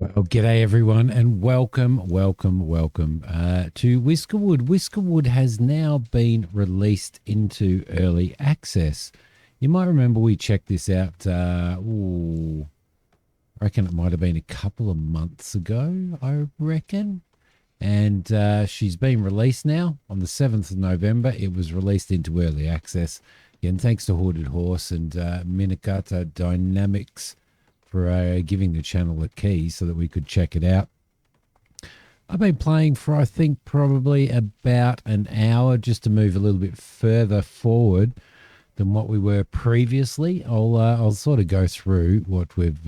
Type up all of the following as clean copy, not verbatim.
Well, g'day everyone, and welcome to Whiskerwood. Whiskerwood has now been released into early access. You might remember we checked this out. I reckon it might have been a couple of months ago. I reckon, and she's been released now on the 7th of November. It was released into early access. Again, thanks to Hoarded Horse and Minikata Dynamics for giving the channel a key so that we could check it out. I've been playing for, I think, probably about an hour just to move a little bit further forward than what we were previously. I'll sort of go through what we've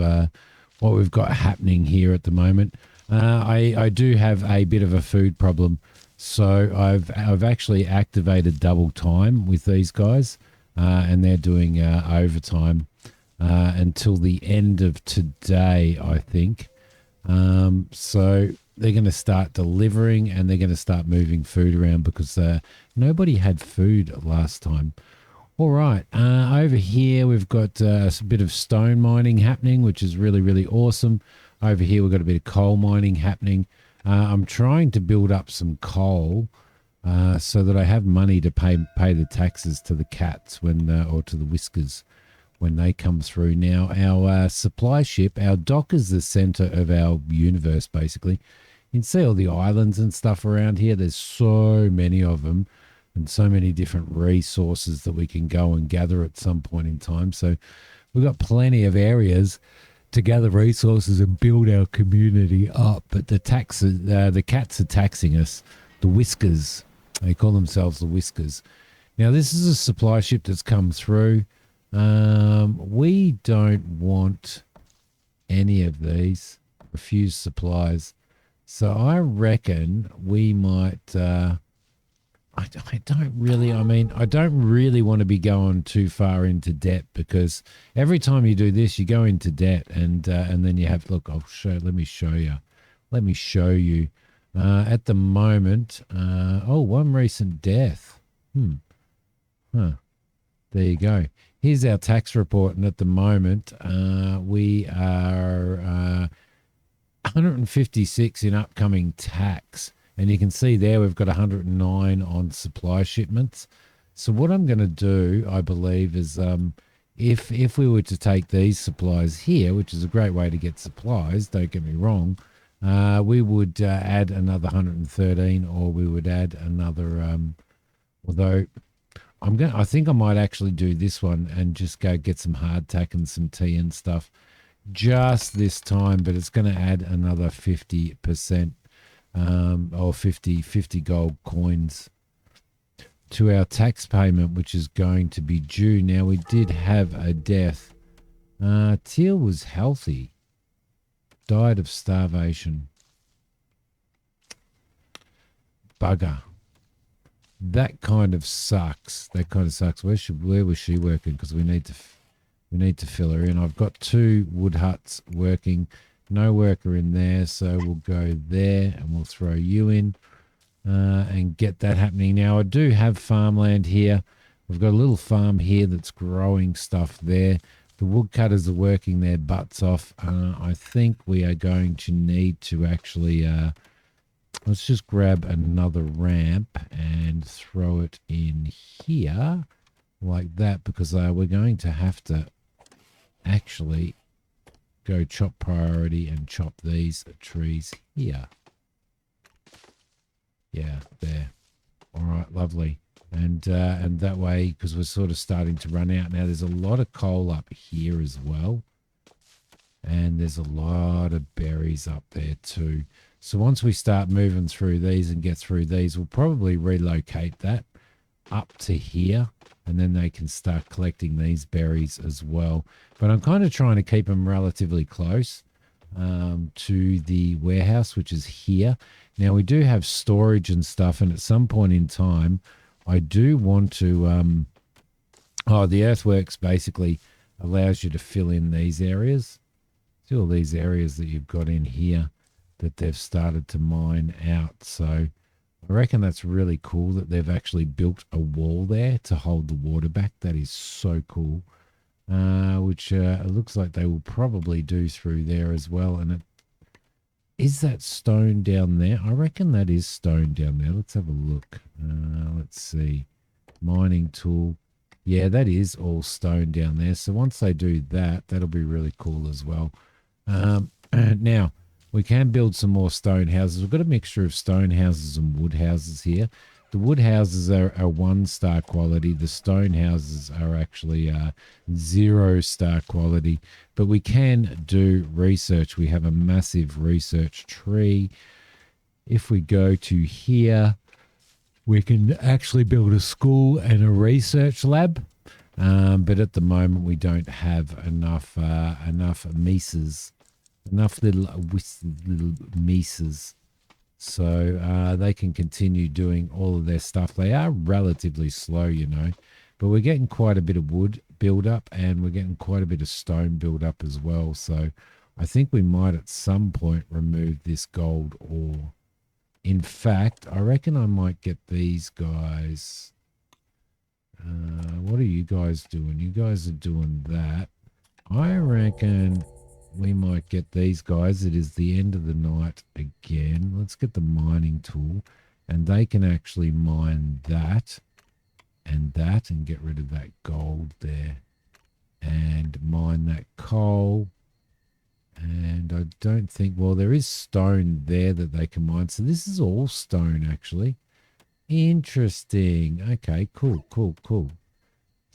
got happening here at the moment. I do have a bit of a food problem, so I've actually activated double time with these guys, and they're doing overtime until the end of today, I think. So they're going to start delivering and they're going to start moving food around because nobody had food last time. All right, over here we've got a bit of stone mining happening, which is really, really awesome. Over here we've got a bit of coal mining happening. I'm trying to build up some coal so that I have money to pay the taxes to the cats or to the whiskers when they come through. Now, our supply ship, our dock is the center of our universe, basically. You can see all the islands and stuff around here. There's so many of them and so many different resources that we can go and gather at some point in time. So we've got plenty of areas to gather resources and build our community up. But the cats are taxing us, the whiskers. They call themselves the whiskers. Now, this is a supply ship that's come through. We don't want any of these. Refuse supplies. So I reckon we might. I don't really want to be going too far into debt, because every time you do this, you go into debt, and then you have. Look, Let me show you. At the moment, one recent death. Huh. There you go. Here's our tax report, and at the moment, we are 156 in upcoming tax, and you can see there we've got 109 on supply shipments. So what I'm going to do, I believe, is if we were to take these supplies here, which is a great way to get supplies, don't get me wrong, we would add another 113, or we would add another. Although I think I might actually do this one and just go get some hardtack and some tea and stuff just this time, but it's going to add another 50% or 50 gold coins to our tax payment, which is going to be due. Now, we did have a death. Teal was healthy, died of starvation. Bugger. That kind of sucks. Where was she working? Because we need to fill her in. I've got 2 wood huts working. No worker in there, so we'll go there and we'll throw you in and get that happening. Now, I do have farmland here. We've got a little farm here that's growing stuff there. The woodcutters are working their butts off. I think we are going to need to actually... let's just grab another ramp and throw it in here like that, because we're going to have to actually go chop priority and chop these trees here. Yeah, there. All right, lovely. And that way, because we're sort of starting to run out now, there's a lot of coal up here as well. And there's a lot of berries up there too. So once we start moving through these and get through these, we'll probably relocate that up to here, and then they can start collecting these berries as well. But I'm kind of trying to keep them relatively close to the warehouse, which is here. Now, we do have storage and stuff, and at some point in time, I do want to... the earthworks basically allows you to fill in these areas. See all these areas that you've got in here that they've started to mine out. So I reckon that's really cool that they've actually built a wall there to hold the water back. That is so cool. Which it looks like they will probably do through there as well. And Is that stone down there? I reckon that is stone down there. Let's have a look. Let's see. Mining tool. Yeah, that is all stone down there. So once they do that, that'll be really cool as well. Now, we can build some more stone houses. We've got a mixture of stone houses and wood houses here. The wood houses are 1-star quality. The stone houses are actually 0-star quality. But we can do research. We have a massive research tree. If we go to here, we can actually build a school and a research lab. But at the moment, we don't have enough mesas, enough little mesas. So they can continue doing all of their stuff. They are relatively slow, you know, but we're getting quite a bit of wood build up and we're getting quite a bit of stone build up as well. So I think we might at some point remove this gold ore. In fact, I reckon I might get these guys. What are you guys doing? You guys are doing that. I reckon we might get these guys. It is the end of the night again. Let's get the mining tool and they can actually mine that and get rid of that gold there and mine that coal. And I don't think, well, there is stone there that they can mine. So this is all stone actually. Interesting. Okay, cool.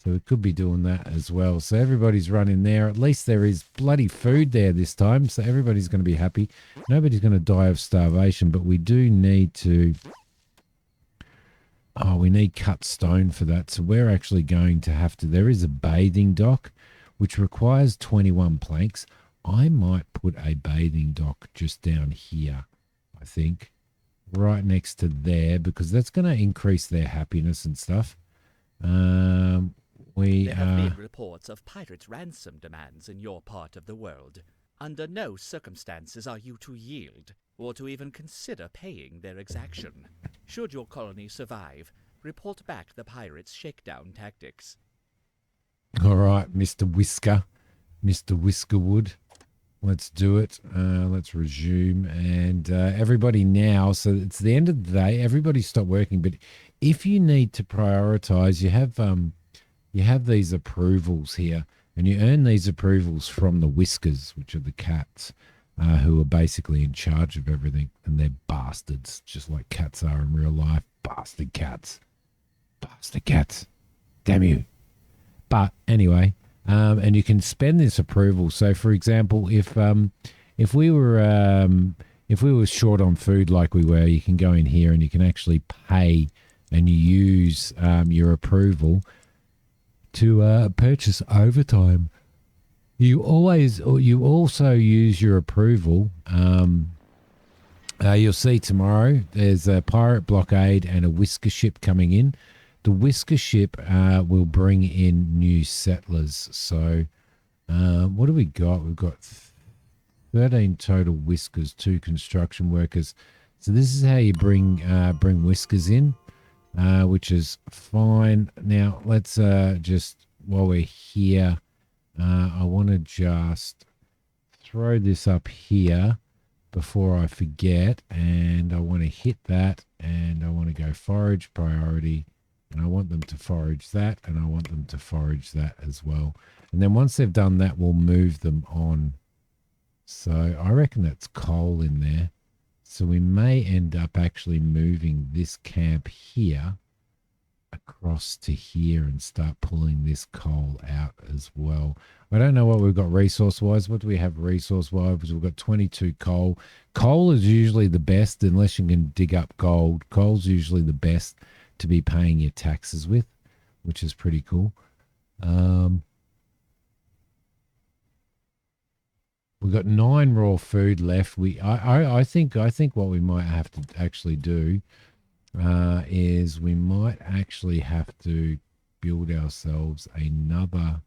So we could be doing that as well. So everybody's running there. At least there is bloody food there this time. So everybody's going to be happy. Nobody's going to die of starvation. But we do need to... Oh, we need cut stone for that. So we're actually going to have to... There is a bathing dock, which requires 21 planks. I might put a bathing dock just down here, I think. Right next to there, because that's going to increase their happiness and stuff. There have been reports of pirates' ransom demands in your part of the world. Under no circumstances are you to yield, or to even consider paying their exaction. Should your colony survive, report back the pirates' shakedown tactics. All right, Mr. Whiskerwood. Let's do it. Let's resume. And everybody now, so it's the end of the day. Everybody stop working. But if you need to prioritize, you have these approvals here. And you earn these approvals from the Whiskers, which are the cats, who are basically in charge of everything. And they're bastards, just like cats are in real life. Bastard cats. Bastard cats. Damn you. But anyway... and you can spend this approval. So, for example, if we were short on food like we were, you can go in here and you can actually pay, and you use your approval to purchase overtime. You also use your approval. You'll see tomorrow there's a pirate blockade and a whisker ship coming in. The whisker ship will bring in new settlers. So what do we got? We've got 13 total whiskers, 2 construction workers. So this is how you bring whiskers in, which is fine. Now let's just, while we're here, I want to just throw this up here before I forget. And I want to hit that, and I want to go forage priority. And I want them to forage that, and I want them to forage that as well. And then once they've done that, we'll move them on. So I reckon that's coal in there. So we may end up actually moving this camp here across to here and start pulling this coal out as well. I don't know what we've got resource-wise. What do we have resource-wise? We've got 22 coal. Coal is usually the best unless you can dig up gold. Coal's usually the best to be paying your taxes with, which is pretty cool. We've got 9 raw food left. I think what we might have to actually do is we might actually have to build ourselves another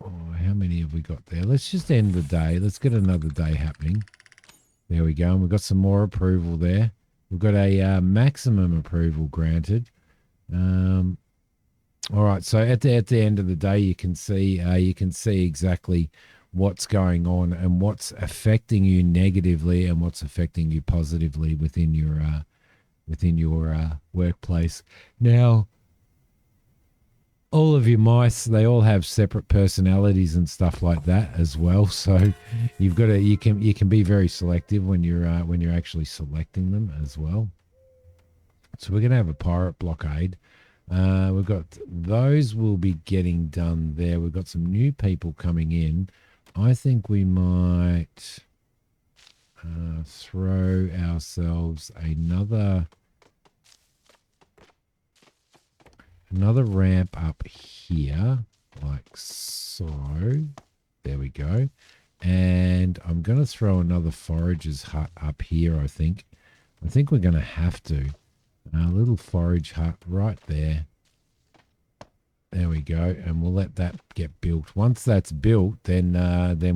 how many have we got there? Let's just end the day. Let's get another day happening. There we go. And we've got some more approval there. We've got a maximum approval granted. All right. So at the end of the day, you can see exactly what's going on and what's affecting you negatively and what's affecting you positively within your workplace. Now, all of your mice, they all have separate personalities and stuff like that as well. So you can be very selective when you're actually selecting them as well. So we're gonna have a pirate blockade. We've got those will be getting done there. We've got some new people coming in. I think we might throw ourselves another ramp up here, like so. There we go. And I'm going to throw another forager's hut up here, I think. I think we're going to have to. A little forage hut right there. There we go. And we'll let that get built. Once that's built, then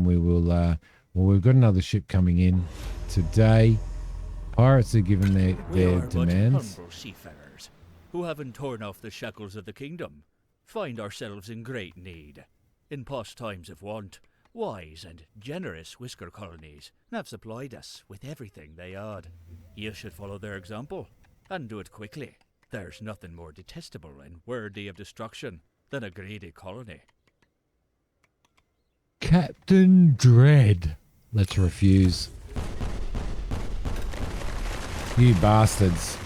we will... well, we've got another ship coming in today. Pirates are given their demands. Humble seafarers who, having torn off the shackles of the kingdom, find ourselves in great need. In past times of want, wise and generous Whisker colonies have supplied us with everything they had. You should follow their example, and do it quickly. There's nothing more detestable and worthy of destruction than a greedy colony. Captain Dread. Let's refuse. You bastards.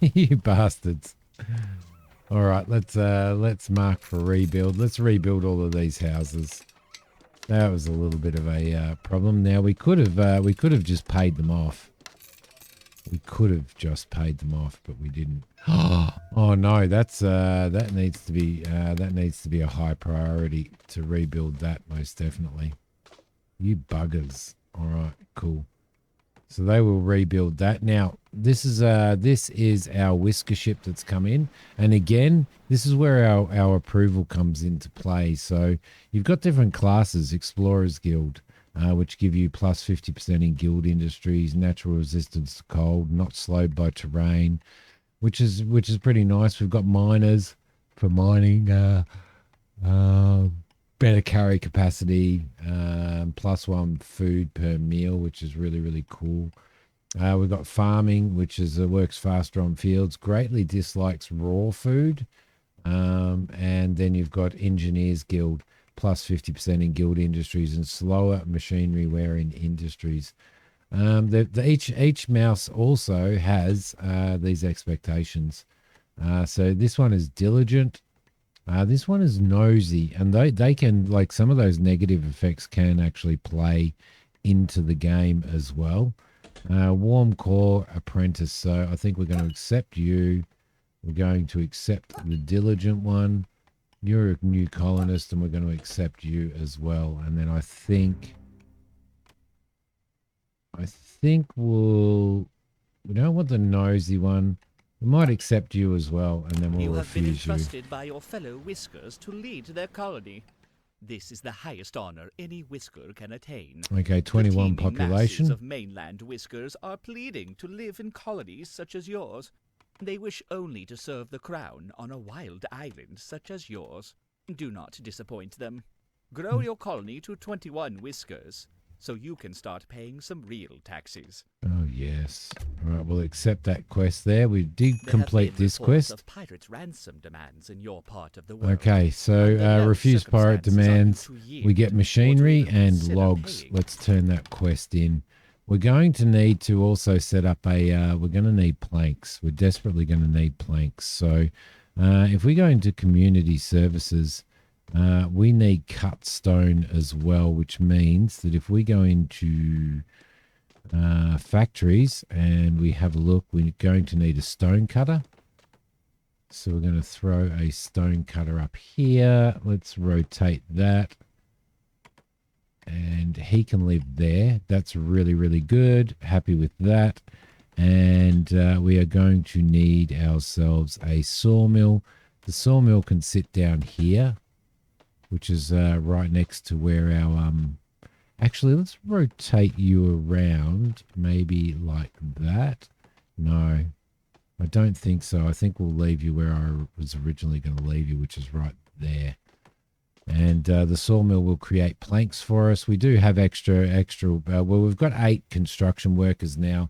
You bastards. All right, let's mark for rebuild. Let's rebuild all of these houses. That was a little bit of a problem. Now we could have just paid them off. We could have just paid them off, but we didn't. Oh no, that needs to be a high priority to rebuild that, most definitely. You buggers. All right, cool. So they will rebuild that. Now, this is our Whisker ship that's come in. And again, this is where our approval comes into play. So you've got different classes, Explorers Guild, which give you plus 50% in guild industries, natural resistance to cold, not slowed by terrain, which is pretty nice. We've got miners for mining, better carry capacity, +1 food per meal, which is really, really cool. We've got farming, which works faster on fields, greatly dislikes raw food. And then you've got Engineers Guild, plus 50% in guild industries and slower machinery wearing industries. Each mouse also has these expectations. So this one is diligent. This one is nosy, and they can, like, some of those negative effects can actually play into the game as well. Warm core apprentice. So I think we're going to accept you. We're going to accept the diligent one. You're a new colonist, and we're going to accept you as well. And then I think we don't want the nosy one. We might accept you as well, and then we'll You have been refuse you. entrusted by your fellow Whiskers to lead their colony. This is the highest honor any Whisker can attain. Okay, 21 The teeming population. masses of mainland Whiskers are pleading to live in colonies such as yours. They wish only to serve the crown on a wild island such as yours. Do not disappoint them. Grow your colony to 21 Whiskers, so you can start paying some real taxes. Oh, yes. All right, we'll accept that quest there. We did There complete have been this reports quest. of pirates' ransom demands in your part of the world. Okay, so Under no refuse pirate circumstances are you demands. to We yield get or to machinery even and consider logs. paying. Let's turn that quest in. We're going to need to also set up we're going to need planks. We're desperately going to need planks. So if we go into community services, we need cut stone as well, which means that if we go into factories and we have a look, we're going to need a stone cutter. So we're going to throw a stone cutter up here. Let's rotate that. And he can live there. That's really, really good. Happy with that. And we are going to need ourselves a sawmill. The sawmill can sit down here, which is right next to where our... Actually, let's rotate you around, maybe like that. No. I don't think so. I think we'll leave you where I was originally going to leave you, which is right there. And the sawmill will create planks for us. We do have extra. Well, we've got 8 construction workers now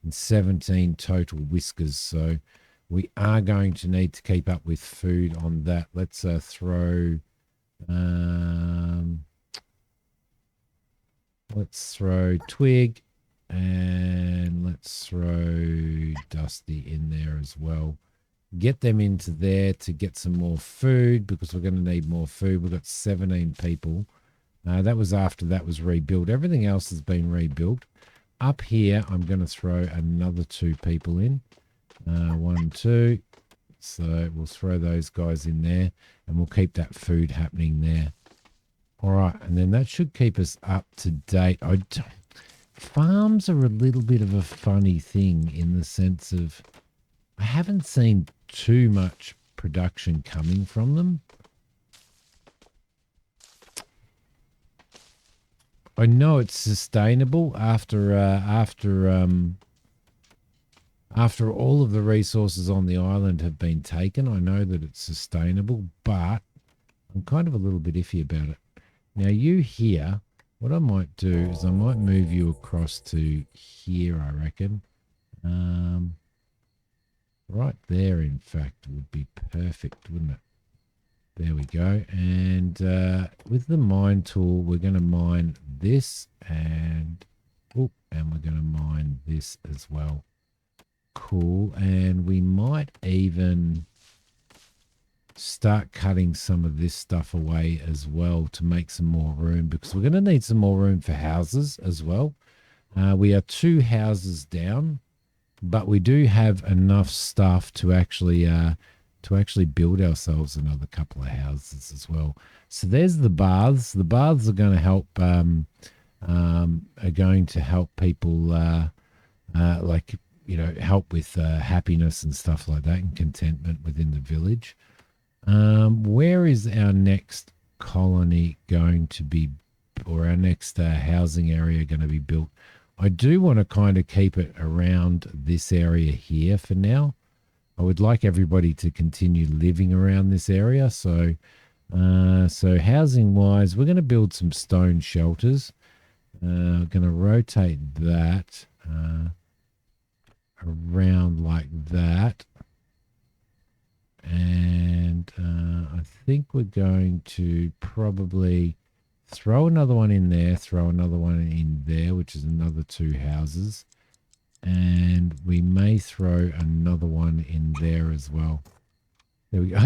and 17 total whiskers. So we are going to need to keep up with food on that. Let's throw... let's throw Twig and let's throw Dusty in there as well. Get them into there to get some more food because we're going to need more food. We've got 17 people. That was after that was rebuilt. Everything else has been rebuilt. Up here, I'm going to throw another 2 people in. 1, 2. So we'll throw those guys in there and we'll keep that food happening there. All right, and then that should keep us up to date. Farms are a little bit of a funny thing in the sense of I haven't seen too much production coming from them. I know it's sustainable after all of the resources on the island have been taken. I know that it's sustainable, but I'm kind of a little bit iffy about it. Now you here, what I might do is I might move you across to here, I reckon. Right there, in fact, would be perfect, wouldn't it? There we go. And with the mine tool, we're going to mine this and we're going to mine this as well. Cool. And we might even start cutting some of this stuff away as well to make some more room because we're going to need some more room for houses as well. We are 2 houses down, but we do have enough stuff to actually build ourselves another couple of houses as well. So there's the baths. The baths are going to help people like, you know, help with happiness and stuff like that and contentment within the village. Where is our next colony going to be, or our next housing area going to be built? I do want to kind of keep it around this area here for now. I would like everybody to continue living around this area. So housing wise, we're going to build some stone shelters. Going to rotate that around like that. And I think we're going to probably throw another one in there, throw another one in there, which is another 2 houses. And we may throw another one in there as well. There we go.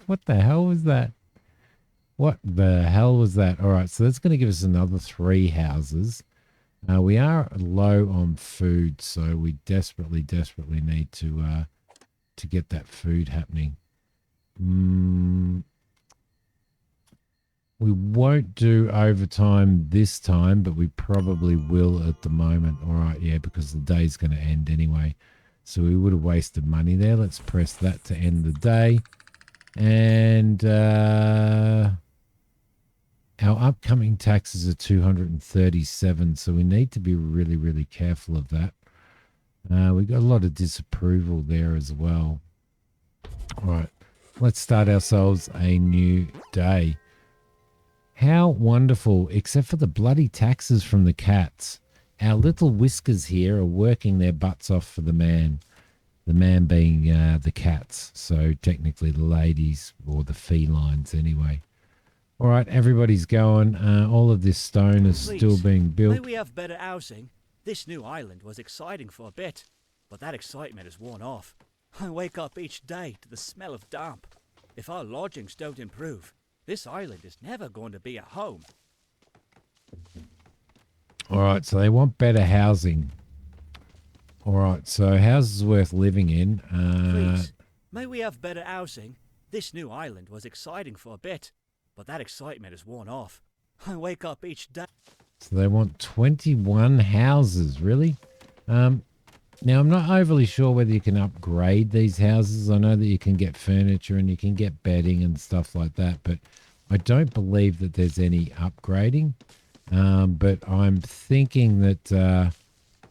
What the hell was that? What the hell was that? All right, so that's going to give us another 3 houses. We are low on food, so we desperately need to get that food happening. We won't do overtime this time, but we probably will at the moment. All right, yeah, because the day's going to end anyway. So we would have wasted money there. Let's press that to end the day. And our upcoming taxes are 237, so we need to be really careful of that. We got a lot of disapproval there as well. All right, let's start ourselves a new day. How wonderful, except for the bloody taxes from the cats. Our little whiskers here are working their butts off for the man. The man being the cats, so technically the ladies or the felines anyway. All right, everybody's going. All of this stone is still being built. May we have better housing? This new island was exciting for a bit, but that excitement is worn off. I wake up each day to the smell of damp. If our lodgings don't improve, this island is never going to be a home. All right, so they want better housing. All right, so houses worth living in. Please, may we have better housing? This new island was exciting for a bit, but that excitement is worn off. I wake up each day. So they want 21 houses, really? Now, I'm not overly sure whether you can upgrade these houses. I know that you can get furniture and you can get bedding and stuff like that, but I don't believe that there's any upgrading. But I'm thinking that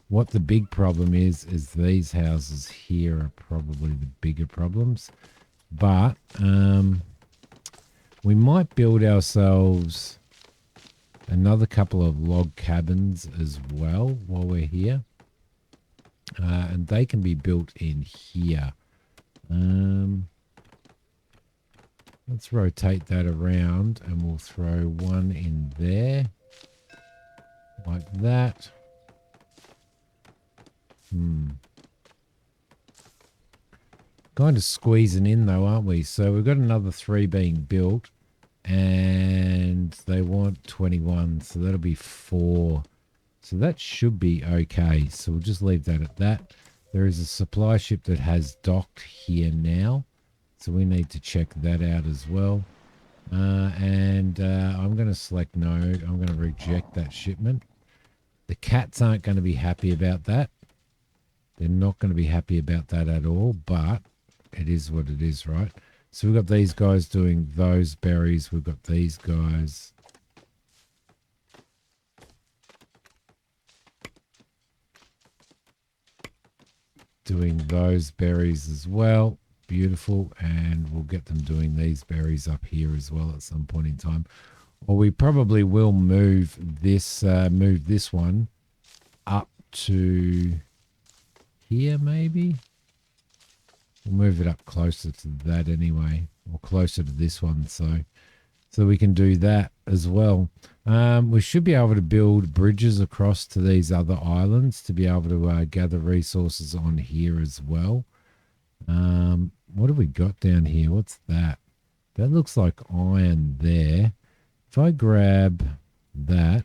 What the big problem is these houses here are probably the bigger problems. But we might build ourselves another couple of log cabins as well while we're here. And they can be built in here. Let's rotate that around and we'll throw one in there. Like that. Kind of squeezing in though, aren't we? So we've got another 3 being built. And they want 21. So that'll be 4. So that should be okay. So we'll just leave that at that. There is a supply ship that has docked here now. So we need to check that out as well. I'm going to select no. I'm going to reject that shipment. The cats aren't going to be happy about that. They're not going to be happy about that at all, but it is what it is, right? So we've got these guys doing those berries. We've got these guys doing those berries as well. Beautiful. And we'll get them doing these berries up here as well at some point in time. Or we probably will move this one up to here maybe. We'll move it up closer to that anyway, or closer to this one, so we can do that as well. We should be able to build bridges across to these other islands to be able to gather resources on here as well. What have we got down here? What's that? That looks like iron there. If I grab that,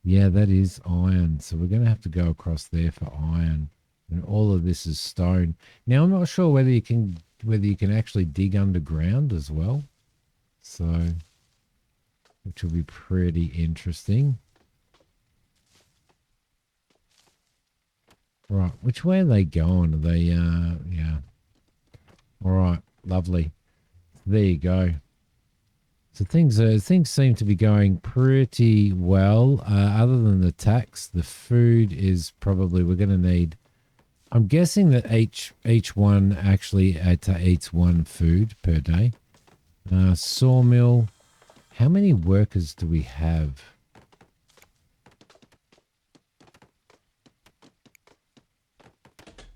yeah, that is iron. So we're going to have to go across there for iron. And all of this is stone. Now I'm not sure whether you can actually dig underground as well. So, which will be pretty interesting. Right, which way are they going? Are they yeah. All right, lovely. There you go. So things seem to be going pretty well. Other than the tax, the food is probably we're going to need. I'm guessing that each one actually eats 1 food per day. Sawmill. How many workers do we have?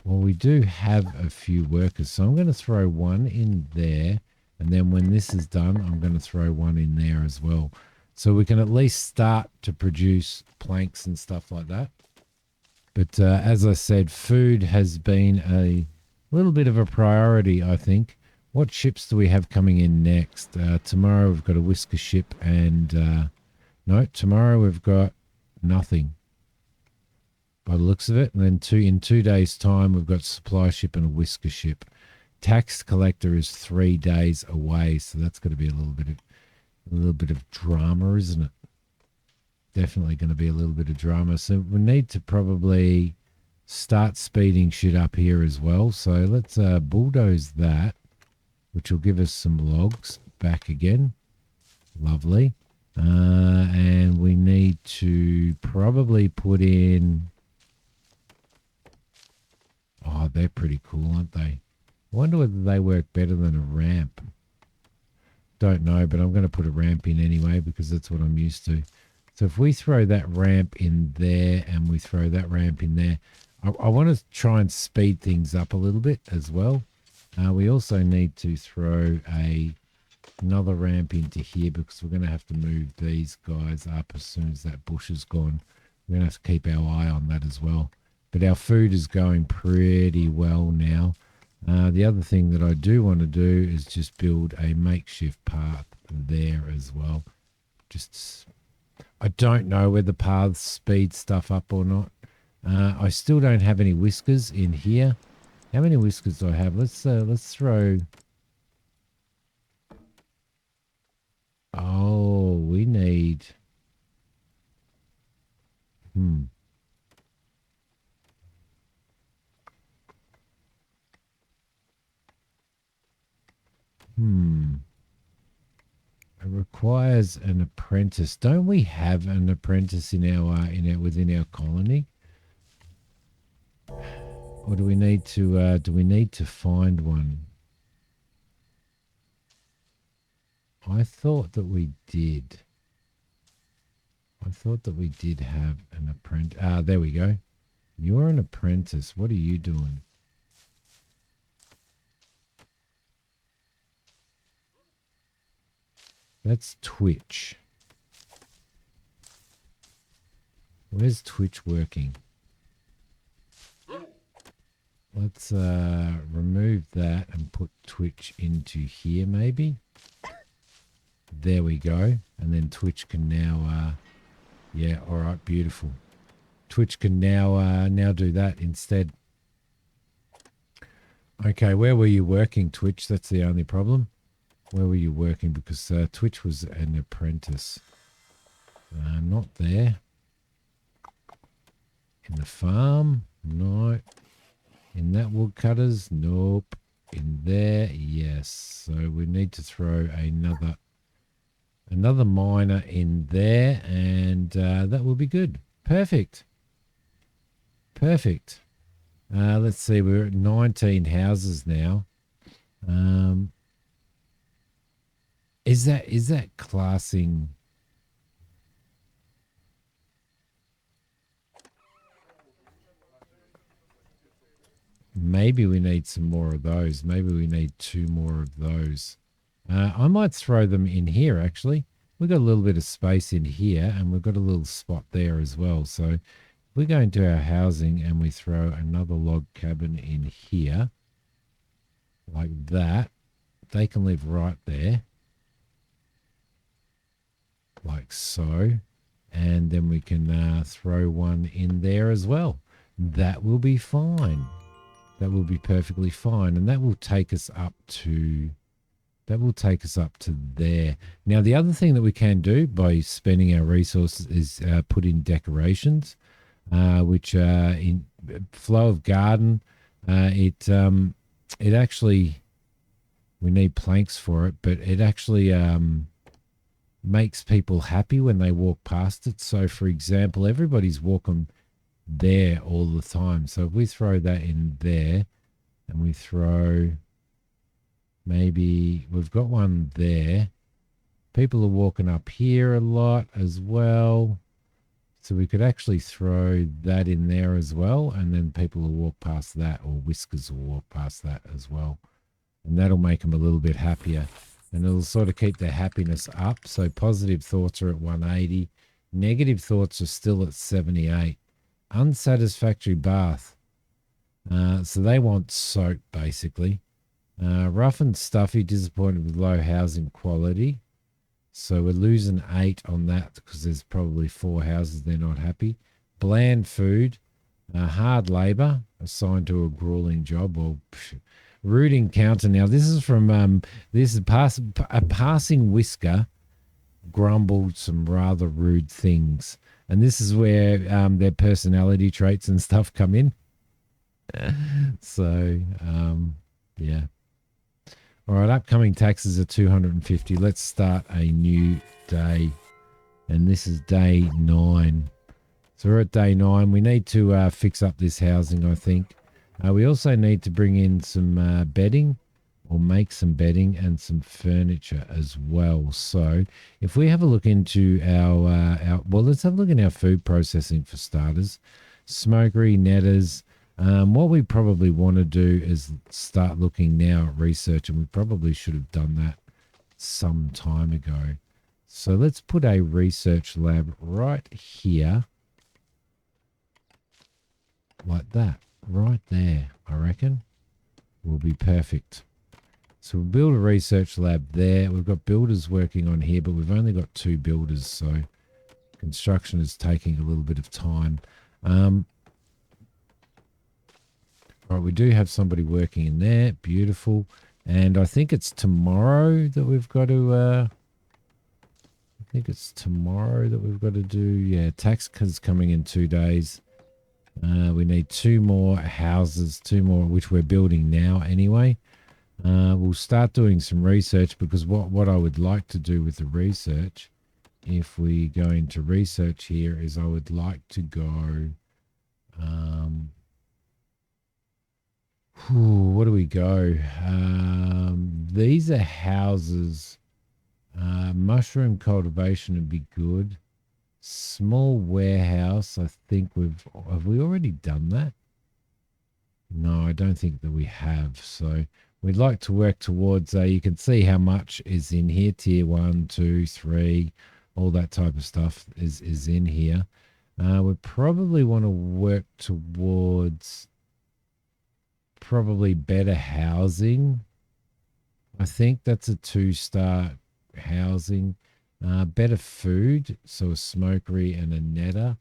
Well, we do have a few workers, so I'm going to throw 1 in there. And then when this is done, I'm going to throw 1 in there as well. So we can at least start to produce planks and stuff like that. But as I said, food has been a little bit of a priority, I think. What ships do we have coming in next? Tomorrow we've got a whisker ship and... no, tomorrow we've got nothing by the looks of it. And then in 2 days' time, we've got supply ship and a whisker ship. Tax collector is 3 days away, so that's going to be a little bit of drama, isn't it? Definitely going to be a little bit of drama. So we need to probably start speeding shit up here as well. So let's bulldoze that, which will give us some logs back again. Lovely. And we need to probably put in... Oh, they're pretty cool, aren't they? I wonder whether they work better than a ramp. Don't know, but I'm going to put a ramp in anyway because that's what I'm used to. So if we throw that ramp in there and we throw that ramp in there, I want to try and speed things up a little bit as well. We also need to throw another ramp into here because we're going to have to move these guys up as soon as that bush is gone. We're going to have to keep our eye on that as well. But our food is going pretty well now. The other thing that I do want to do is just build a makeshift path there as well. I don't know whether paths speed stuff up or not. I still don't have any whiskers in here. How many whiskers do I have? Let's throw... Oh, we need... It requires an apprentice. Don't we have an apprentice in our within our colony? Or do we need to find one? I thought that we did. I thought that we did have an apprentice. Ah, there we go. You're an apprentice. What are you doing? That's Twitch. Where's Twitch working? Let's remove that and put Twitch into here maybe. There we go. And then Twitch can now, yeah, all right, beautiful. Twitch can now do that instead. Okay, where were you working, Twitch? That's the only problem. Where were you working? Because Twitch was an apprentice. Not there. In the farm? No. In that woodcutters? Nope. In there? Yes. So we need to throw another miner in there, and that will be good. Perfect. Perfect. Let's see. We're at 19 houses now. Is that classing? Maybe we need some more of those. Maybe we need 2 more of those. I might throw them in here, actually. We've got a little bit of space in here, and we've got a little spot there as well. So if we go into our housing and we throw another log cabin in here, like that, they can live right there. Like so. And then we can throw one in there as well. That will be fine. That will be perfectly fine, and that will take us up to there. Now, the other thing that we can do by spending our resources is put in decorations, which in flow of garden, it actually, we need planks for it, but it actually makes people happy when they walk past it. So, for example, everybody's walking there all the time. So if we throw that in there and we throw, maybe we've got one there. People are walking up here a lot as well. So we could actually throw that in there as well. And then people will walk past that, or Whiskers will walk past that as well. And that'll make them a little bit happier. And it'll sort of keep their happiness up. So positive thoughts are at 180. Negative thoughts are still at 78. Unsatisfactory bath. So they want soap, basically. Rough and stuffy, disappointed with low housing quality. So we're losing 8 on that because there's probably 4 houses they're not happy. Bland food. Hard labour, assigned to a grueling job. Or rude encounter. Now, this is from a passing whisker grumbled some rather rude things. And this is where their personality traits and stuff come in. So, yeah. All right, upcoming taxes are 250. Let's start a new day. And this is day 9. So we're at day 9. We need to fix up this housing, I think. We also need to bring in some bedding, or make some bedding and some furniture as well. So if we have a look into our well, let's have a look at our food processing for starters. Smokery, netters. What we probably want to do is start looking now at research, and we probably should have done that some time ago. So let's put a research lab right here, like that, right there, I reckon will be perfect. So we'll build a research lab there. We've got builders working on here, but we've only got 2 builders, so construction is taking a little bit of time. All right, we do have somebody working in there. Beautiful. And I think it's tomorrow that we've got to... do... Yeah, tax is coming in 2 days. We need 2 more houses, 2 more, which we're building now anyway. We'll start doing some research, because what I would like to do with the research, if we go into research here, is I would like to go... Where do we go? These are houses. Mushroom cultivation would be good. Small warehouse. I think have we already done that? No, I don't think that we have. So we'd like to work towards. You can see how much is in here. Tier 1, 2, 3, all that type of stuff is in here. We probably want to work towards probably better housing. I think that's a 2-star housing. Better food, so a smokery and a netter.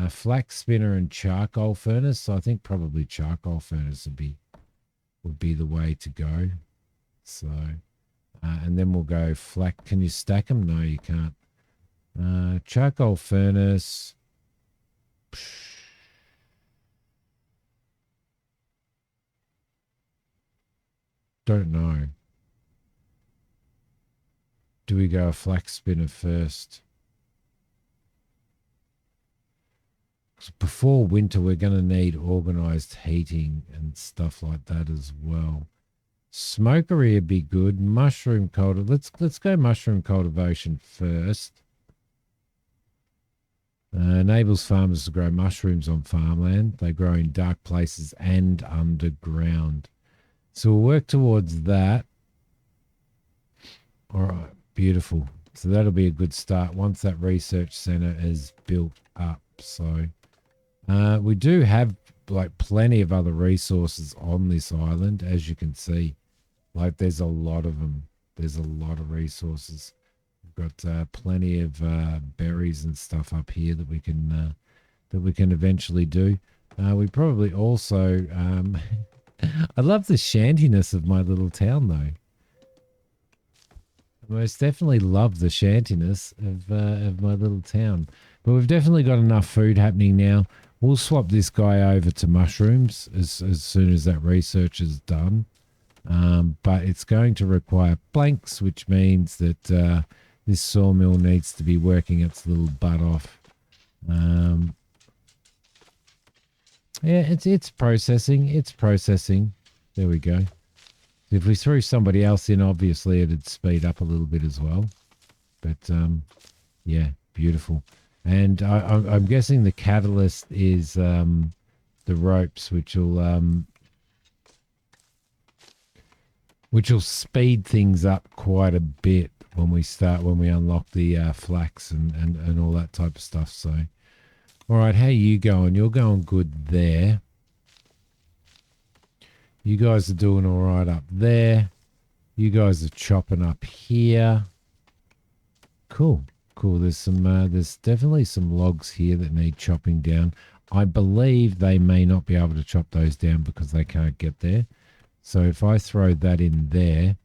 Flax spinner and charcoal furnace. So I think probably charcoal furnace would be the way to go. So, and then we'll go flax. Can you stack them? No, you can't. Charcoal furnace. Don't know. Do we go a flax spinner first? Before winter, we're going to need organised heating and stuff like that as well. Smokery would be good. Mushroom cultivation. Let's go mushroom cultivation first. Enables farmers to grow mushrooms on farmland. They grow in dark places and underground. So we'll work towards that. All right, beautiful. So that'll be a good start once that research centre is built up. So we do have like plenty of other resources on this island, as you can see. Like there's a lot of them. There's a lot of resources. We've got plenty of berries and stuff up here that we can eventually do. We probably also I love the shantiness of my little town though. I most definitely love the shantiness of my little town. But we've definitely got enough food happening now. We'll swap this guy over to mushrooms as soon as that research is done. But it's going to require planks, which means that this sawmill needs to be working its little butt off. Yeah, it's processing. It's processing. There we go. If we threw somebody else in, obviously it'd speed up a little bit as well. But yeah, beautiful. And I'm guessing the catalyst is the ropes, which will speed things up quite a bit when we unlock the flax and all that type of stuff. So, all right, how are you going? You're going good there. You guys are doing all right up there. You guys are chopping up here. Cool. There's definitely some logs here that need chopping down. I believe they may not be able to chop those down because they can't get there. So if I throw that in there,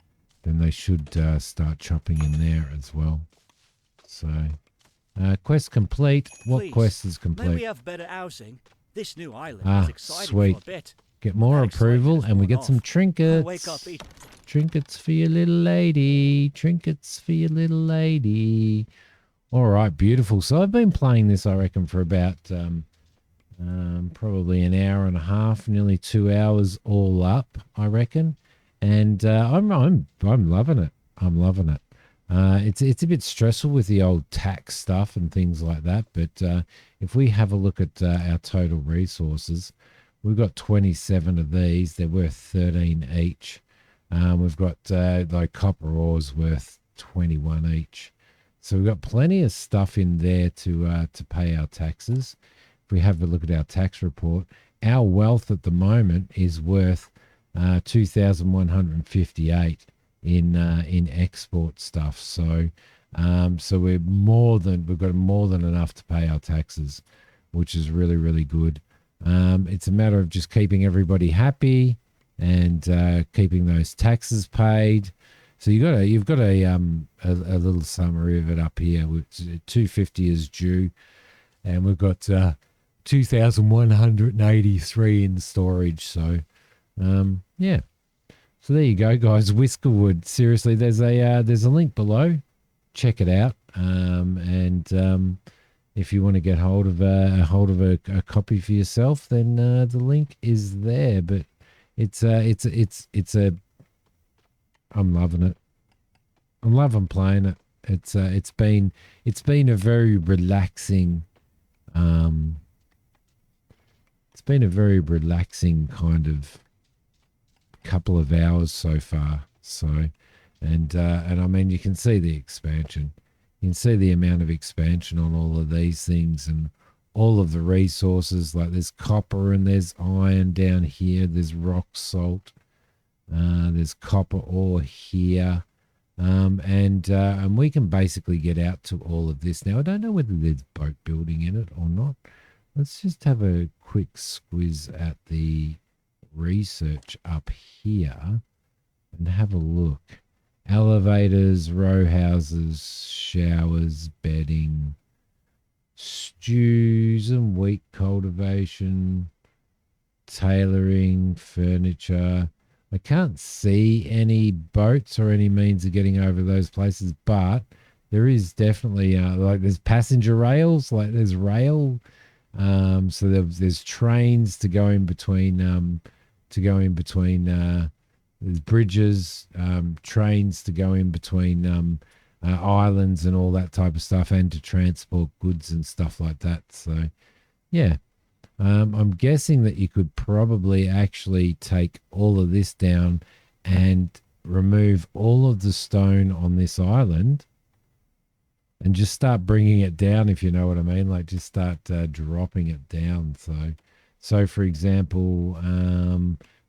then they should start chopping in there as well. So, quest complete. What Please, quest is complete? May we have better housing? This new island is exciting sweet. for a bit. Get more That approval excitement and we is get worn some off. trinkets. Wake up, eat. Trinkets for your little lady. Trinkets for your little lady. All right, beautiful. So I've been playing this, I reckon, for about probably an hour and a half, nearly 2 hours all up, I reckon. And I'm loving it. I'm loving it. It's a bit stressful with the old tax stuff and things like that. But if we have a look at our total resources, we've got 27 of these. They're worth 13 each. We've got like copper ores worth 21 each. So we've got plenty of stuff in there to pay our taxes. If we have a look at our tax report, our wealth at the moment is worth 2,158 in export stuff. So we've got more than enough to pay our taxes, which is really, really good. It's a matter of just keeping everybody happy and keeping those taxes paid. So you've got a little summary of it up here. 250 is due, and we've got 2,183 in storage. So yeah. So there you go, guys. Whiskerwood. Seriously, there's a link below. Check it out. And if you want to get hold of a copy for yourself, then the link is there. But It's a. I'm loving it. I'm loving playing it. It's been a very relaxing um it's been a very relaxing kind of couple of hours so far. So, and I mean, you can see the expansion. You can see the amount of expansion on all of these things and all of the resources. Like there's copper and there's iron down here. There's rock salt. There's copper ore here. And we can basically get out to all of this. Now, I don't know whether there's boat building in it or not. Let's just have a quick squiz at the research up here and have a look. Elevators, row houses, showers, bedding, stews and wheat cultivation, tailoring, furniture. I can't see any boats or any means of getting over those places, but there is definitely like there's passenger rails, like there's rail. So there's trains to go in between there's bridges, trains to go in between islands and all that type of stuff, and to transport goods and stuff like that. So yeah, I'm guessing that you could probably actually take all of this down and remove all of the stone on this island and just start bringing it down, if you know what I mean. Like just start dropping it down. So for example,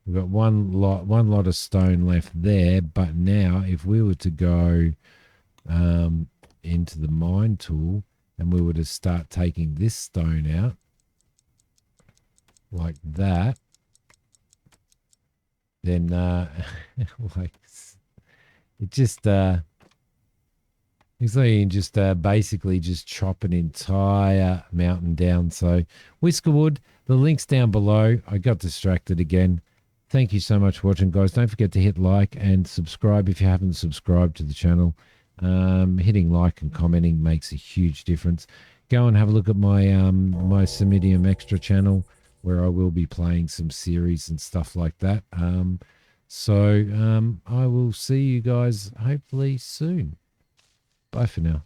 we've got one lot of stone left there. But now, if we were to go into the mine tool and we were to start taking this stone out, like that, then like it just it's like you can just basically just chop an entire mountain down. So Whiskerwood, the link's down below. I got distracted again. Thank you so much for watching, guys. Don't forget to hit like and subscribe if you haven't subscribed to the channel. Hitting like and commenting makes a huge difference. Go and have a look at my my Simidiom Extra channel, where I will be playing some series and stuff like that. I will see you guys hopefully soon. Bye for now.